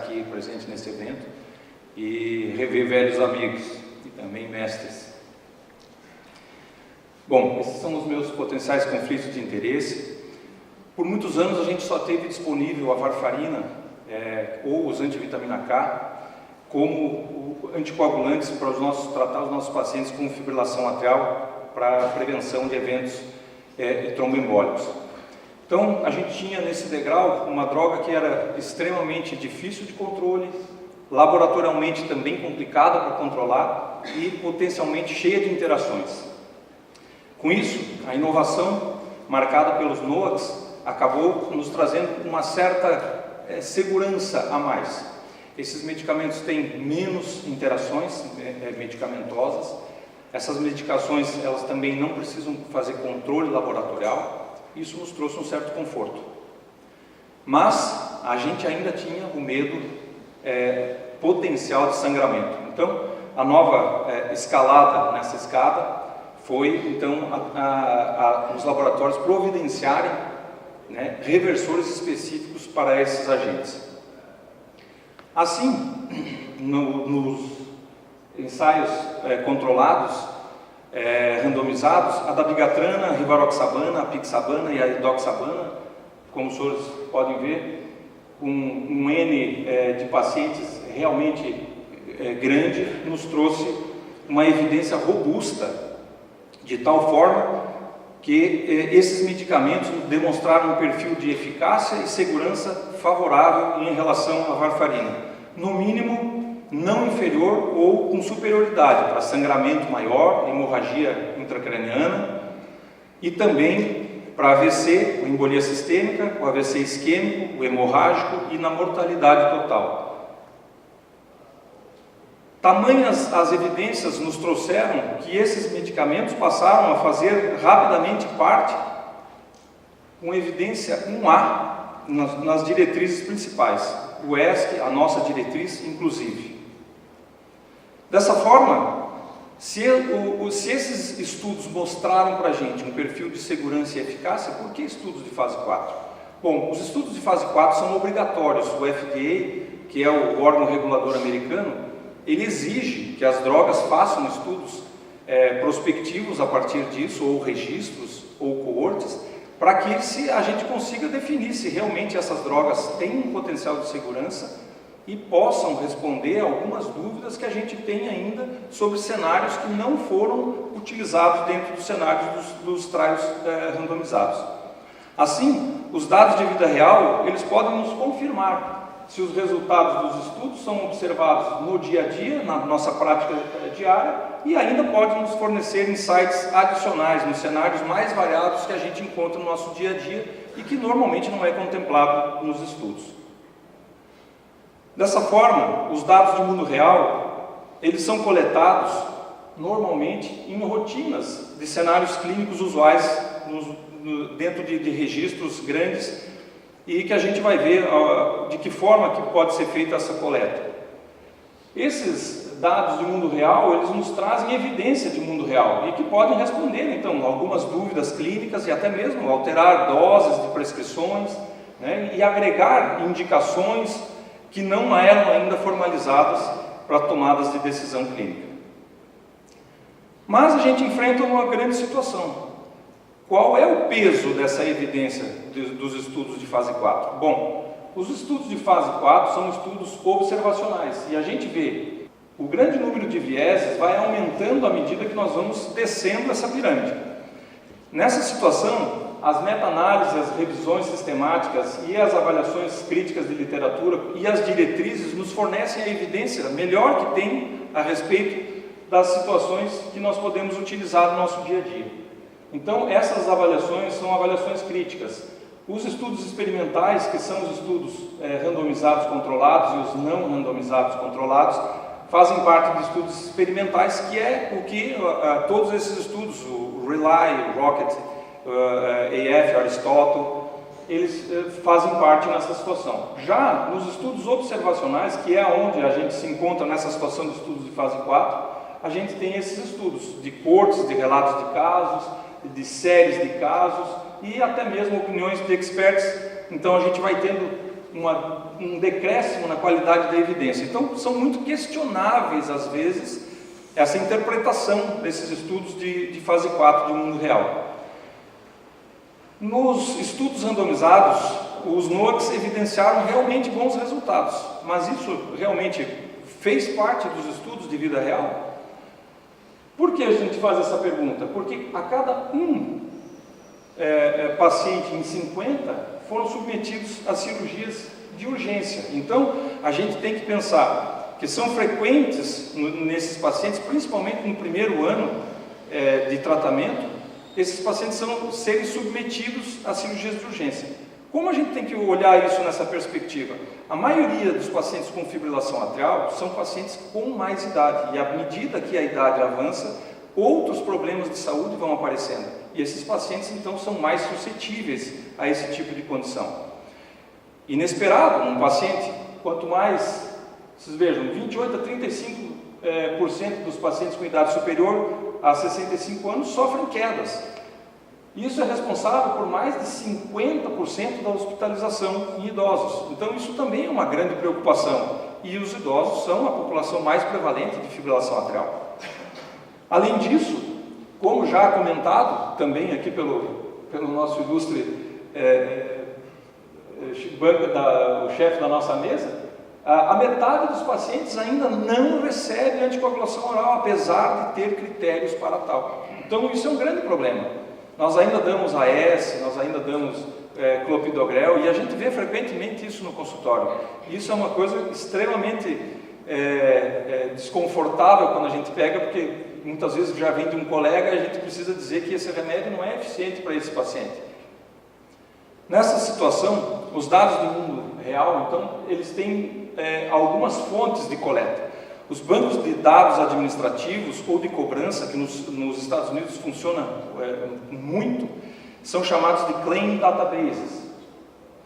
aqui presente nesse evento e rever velhos amigos e também mestres. Bom, esses são os meus potenciais conflitos de interesse. Por muitos anos a gente só teve disponível a varfarina ou os antivitamina K como anticoagulantes para tratar os nossos pacientes com fibrilação atrial para prevenção de eventos tromboembólicos. Então, a gente tinha nesse degrau uma droga que era extremamente difícil de controle, laboratorialmente também complicada para controlar e potencialmente cheia de interações. Com isso, a inovação marcada pelos NOACs acabou nos trazendo uma certa segurança a mais. Esses medicamentos têm menos interações medicamentosas. Essas medicações, elas também não precisam fazer controle laboratorial. Isso nos trouxe um certo conforto. Mas a gente ainda tinha o medo potencial de sangramento. Então, a nova escalada nessa escada foi, então, os laboratórios providenciarem reversores específicos para esses agentes. Assim, nos ensaios controlados, randomizados, a dabigatrana, a rivaroxabana, a pixabana e a edoxabana, como os senhores podem ver, com um N de pacientes realmente grande, nos trouxe uma evidência robusta, de tal forma que esses medicamentos demonstraram um perfil de eficácia e segurança favorável em relação à varfarina, no mínimo não inferior ou com superioridade para sangramento maior, hemorragia intracraniana e também para AVC, embolia sistêmica, o AVC isquêmico, o hemorrágico e na mortalidade total. Tamanhas as evidências nos trouxeram que esses medicamentos passaram a fazer rapidamente parte, com evidência 1A, nas diretrizes principais, o ESC, a nossa diretriz, inclusive. Dessa forma, se esses estudos mostraram para a gente um perfil de segurança e eficácia, por que estudos de fase 4? Bom, os estudos de fase 4 são obrigatórios. O FDA, que é o órgão regulador americano, ele exige que as drogas façam estudos prospectivos a partir disso, ou registros, ou coortes, para que a gente consiga definir se realmente essas drogas têm um potencial de segurança e possam responder a algumas dúvidas que a gente tem ainda sobre cenários que não foram utilizados dentro dos cenários dos trials randomizados. Assim, os dados de vida real, eles podem nos confirmar se os resultados dos estudos são observados no dia a dia, na nossa prática diária, e ainda pode nos fornecer insights adicionais nos cenários mais variados que a gente encontra no nosso dia a dia e que normalmente não é contemplado nos estudos. Dessa forma, os dados do mundo real, eles são coletados normalmente em rotinas de cenários clínicos usuais dentro de registros grandes, e que a gente vai ver de que forma que pode ser feita essa coleta. Esses dados do mundo real, eles nos trazem evidência de mundo real e que podem responder, então, algumas dúvidas clínicas e até mesmo alterar doses de prescrições, e agregar indicações que não eram ainda formalizadas para tomadas de decisão clínica. Mas a gente enfrenta uma grande situação. Qual é o peso dessa evidência dos estudos de fase 4? Bom, os estudos de fase 4 são estudos observacionais e a gente vê o grande número de vieses vai aumentando à medida que nós vamos descendo essa pirâmide. Nessa situação, as meta-análises, as revisões sistemáticas e as avaliações críticas de literatura e as diretrizes nos fornecem a evidência melhor que tem a respeito das situações que nós podemos utilizar no nosso dia a dia. Então, essas avaliações são avaliações críticas. Os estudos experimentais, que são os estudos randomizados controlados e os não randomizados controlados, fazem parte de estudos experimentais, que é o que todos esses estudos, o RELY, o ROCKET, AF, Aristotle, eles fazem parte nessa situação. Já nos estudos observacionais, que é onde a gente se encontra nessa situação de estudos de fase 4, a gente tem esses estudos de coortes, de relatos de casos, de séries de casos e até mesmo opiniões de experts. Então a gente vai tendo um decréscimo na qualidade da evidência. Então, são muito questionáveis, às vezes, essa interpretação desses estudos de fase 4 do mundo real. Nos estudos randomizados, os NOACs evidenciaram realmente bons resultados, mas isso realmente fez parte dos estudos de vida real? Por que a gente faz essa pergunta? Porque a cada paciente em 50 foram submetidos a cirurgias de urgência. Então, a gente tem que pensar que são frequentes nesses pacientes, principalmente no primeiro ano de tratamento, esses pacientes serem submetidos a cirurgias de urgência. Como a gente tem que olhar isso nessa perspectiva? A maioria dos pacientes com fibrilação atrial são pacientes com mais idade, e à medida que a idade avança, outros problemas de saúde vão aparecendo, e esses pacientes então são mais suscetíveis a esse tipo de condição. Inesperado, um paciente, quanto mais, vocês vejam, 28 a 35% dos pacientes com idade superior a 65 anos sofrem quedas. Isso é responsável por mais de 50% da hospitalização em idosos. Então isso também é uma grande preocupação, e os idosos são a população mais prevalente de fibrilação atrial. Além disso, como já comentado também aqui pelo nosso ilustre o chefe da nossa mesa, a metade dos pacientes ainda não recebe anticoagulação oral, apesar de ter critérios para tal. Então isso é um grande problema. Nós ainda damos AS, nós ainda damos clopidogrel, e a gente vê frequentemente isso no consultório. Isso é uma coisa extremamente desconfortável quando a gente pega, porque muitas vezes já vem de um colega e a gente precisa dizer que esse remédio não é eficiente para esse paciente. Nessa situação, os dados do mundo real, então, eles têm algumas fontes de coleta. Os bancos de dados administrativos ou de cobrança, que nos Estados Unidos funciona muito, são chamados de claim databases.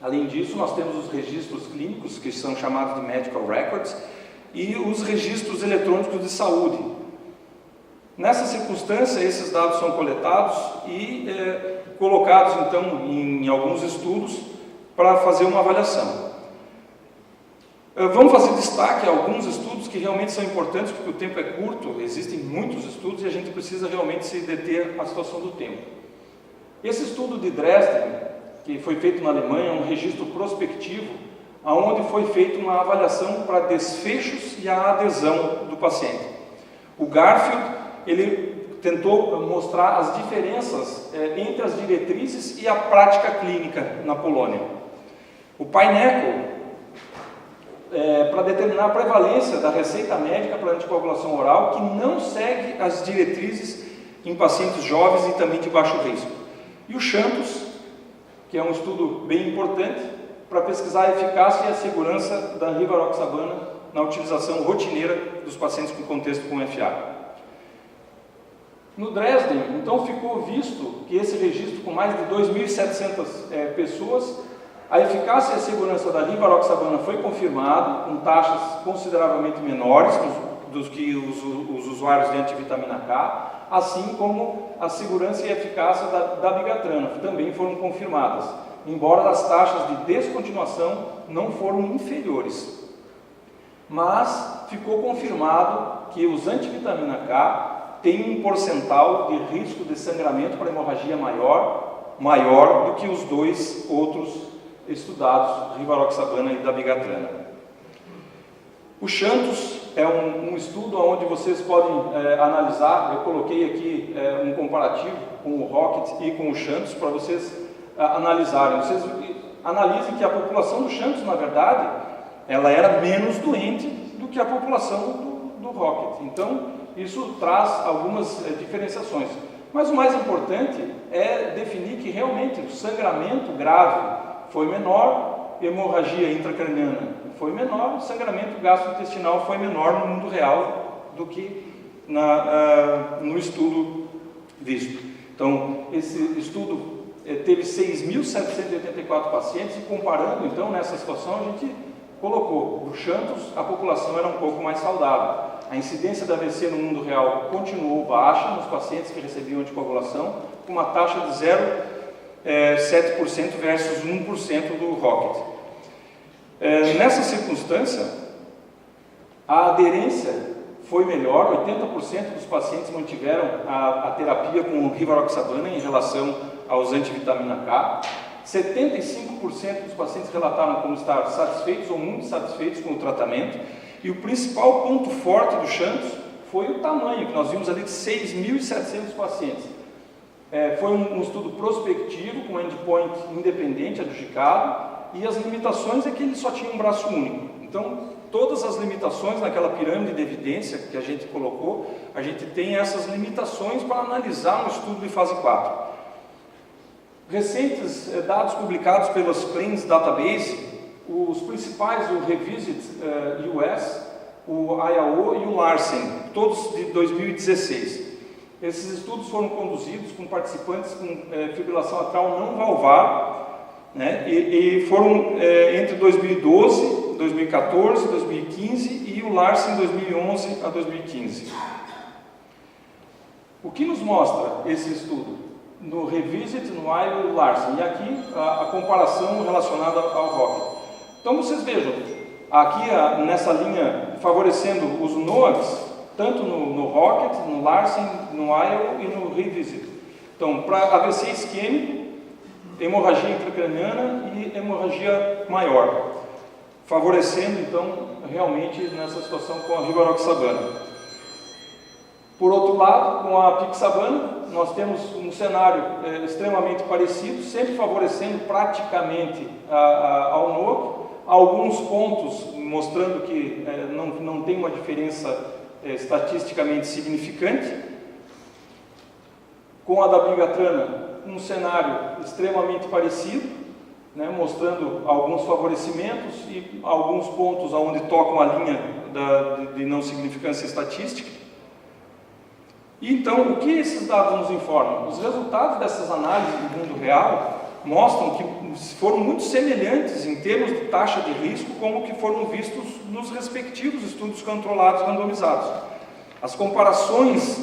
Além disso, nós temos os registros clínicos, que são chamados de medical records, e os registros eletrônicos de saúde. Nessa circunstância, esses dados são coletados e colocados, então, em alguns estudos para fazer uma avaliação. Vamos fazer destaque a alguns estudos que realmente são importantes, porque o tempo é curto, existem muitos estudos e a gente precisa realmente se deter à situação do tempo. Esse estudo de Dresden, que foi feito na Alemanha, é um registro prospectivo, onde foi feita uma avaliação para desfechos e a adesão do paciente. O Garfield, ele tentou mostrar as diferenças entre as diretrizes e a prática clínica na Polônia. O Paineco, para determinar a prevalência da receita médica para anticoagulação oral, que não segue as diretrizes em pacientes jovens e também de baixo risco. E o Santos, que é um estudo bem importante para pesquisar a eficácia e a segurança da rivaroxabana na utilização rotineira dos pacientes com contexto com FA. No Dresden, então, ficou visto que esse registro com mais de 2.700 pessoas, a eficácia e a segurança da rivaroxabana foi confirmada, com taxas consideravelmente menores dos que os usuários de antivitamina K, assim como a segurança e a eficácia da bigatrana, que também foram confirmadas, embora as taxas de descontinuação não foram inferiores. Mas ficou confirmado que os antivitamina K têm um percentual de risco de sangramento para hemorragia maior do que os dois outros estudados, rivaroxabana e dabigatrana. O Santos é um estudo onde vocês podem analisar, eu coloquei aqui um comparativo com o Rocket e com o Santos para vocês analisarem. Vocês analisem que a população do Santos, na verdade, ela era menos doente do que a população do Rocket. Então, isso traz algumas diferenciações. Mas o mais importante é definir que realmente o sangramento grave foi menor, hemorragia intracraniana foi menor, sangramento gastrointestinal foi menor no mundo real do que no estudo visto. Então, esse estudo teve 6.784 pacientes e comparando, então, nessa situação, a gente colocou o Santos, a população era um pouco mais saudável. A incidência da AVC no mundo real continuou baixa nos pacientes que recebiam anticoagulação, com uma taxa de 0,7% versus 1% do Rocket. Nessa circunstância, a aderência foi melhor, 80% dos pacientes mantiveram a terapia com rivaroxabana em relação aos antivitamina K, 75% dos pacientes relataram como estar satisfeitos ou muito satisfeitos com o tratamento, e o principal ponto forte do Xanthus foi o tamanho, que nós vimos ali de 6.700 pacientes. Foi um estudo prospectivo, com endpoint independente, adjudicado, e as limitações é que ele só tinha um braço único. Então, todas as limitações naquela pirâmide de evidência que a gente colocou, a gente tem essas limitações para analisar um estudo de fase 4. Recentes dados publicados pelos Claims Database, os principais, o Revisit US, o IAO e o Larsen, todos de 2016. Esses estudos foram conduzidos com participantes com fibrilação atrial não valvar, né, e foram entre 2012, 2014, 2015 e o Larsen 2011 a 2015. O que nos mostra esse estudo? No Revisit, no IAO e no Larsen, e aqui a comparação relacionada ao ROC. Então vocês vejam, aqui nessa linha favorecendo os NOACs, tanto no Rocket, no Larsen, no IAO e no Revisit. Então, para AVC isquêmico, hemorragia intracraniana e hemorragia maior, favorecendo então realmente nessa situação com a rivaroxabana. Por outro lado, com a apixabana, nós temos um cenário extremamente parecido, sempre favorecendo praticamente ao NOAC, alguns pontos mostrando que não tem uma diferença estatisticamente significante. Com a dabigatrana, um cenário extremamente parecido, né, mostrando alguns favorecimentos e alguns pontos onde tocam a linha de não significância estatística. E então, o que esses dados nos informam? Os resultados dessas análises do mundo real mostram que foram muito semelhantes em termos de taxa de risco como que foram vistos nos respectivos estudos controlados randomizados. As comparações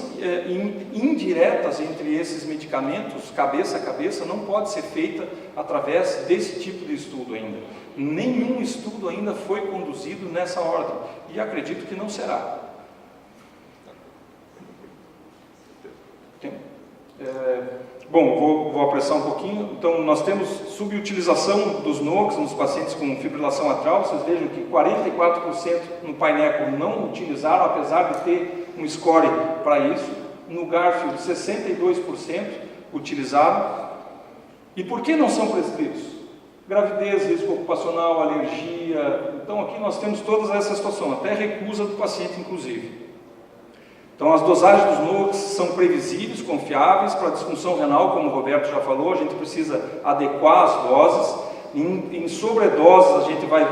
indiretas entre esses medicamentos, cabeça a cabeça, não pode ser feita através desse tipo de estudo ainda. Nenhum estudo ainda foi conduzido nessa ordem, e acredito que não será. Bom, vou apressar um pouquinho. Então, nós temos subutilização dos NOACs nos pacientes com fibrilação atrial. Vocês vejam que 44% no Pineco não utilizaram, apesar de ter um score para isso. No Garfield, 62% utilizaram. E por que não são prescritos? Gravidez, risco ocupacional, alergia. Então, aqui nós temos todas essas situações, até recusa do paciente, inclusive. Então, as dosagens dos NOACs são previsíveis, confiáveis. Para a disfunção renal, como o Roberto já falou, a gente precisa adequar as doses. Em sobredoses, a gente vai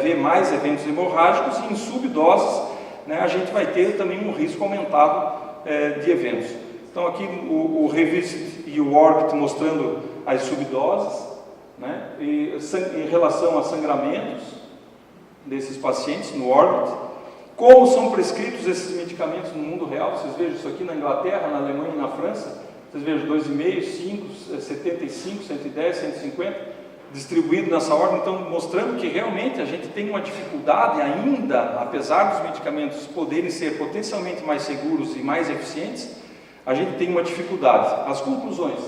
ver mais eventos hemorrágicos, e em subdoses, né, a gente vai ter também um risco aumentado de eventos. Então, aqui o Revisit e o Orbit mostrando as subdoses, né, em relação a sangramentos desses pacientes no Orbit. Como são prescritos esses medicamentos no mundo real? Vocês vejam isso aqui na Inglaterra, na Alemanha e na França. Vocês vejam 2,5, 5, 75, 110, 150, distribuído nessa ordem. Então, mostrando que realmente a gente tem uma dificuldade ainda, apesar dos medicamentos poderem ser potencialmente mais seguros e mais eficientes, a gente tem uma dificuldade. As conclusões.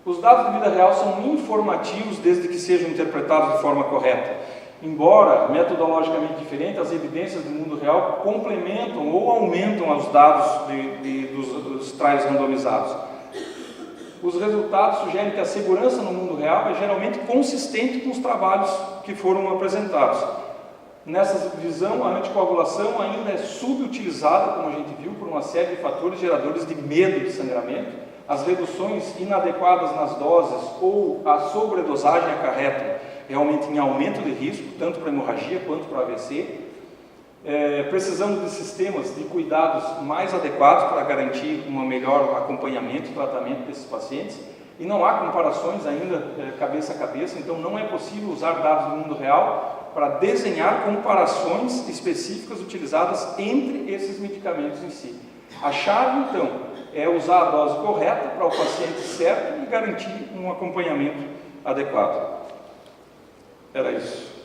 Os dados de vida real são informativos desde que sejam interpretados de forma correta. Embora metodologicamente diferente, as evidências do mundo real complementam ou aumentam os dados dos trials randomizados. Os resultados sugerem que a segurança no mundo real é geralmente consistente com os trabalhos que foram apresentados. Nessa visão, a anticoagulação ainda é subutilizada, como a gente viu, por uma série de fatores geradores de medo de sangramento. As reduções inadequadas nas doses ou a sobredosagem acarretam realmente em aumento de risco, tanto para hemorragia quanto para AVC. Precisamos de sistemas de cuidados mais adequados para garantir um melhor acompanhamento e tratamento desses pacientes. E não há comparações ainda cabeça a cabeça, então não é possível usar dados do mundo real para desenhar comparações específicas utilizadas entre esses medicamentos em si. A chave, então, é usar a dose correta para o paciente certo e garantir um acompanhamento adequado. Era isso.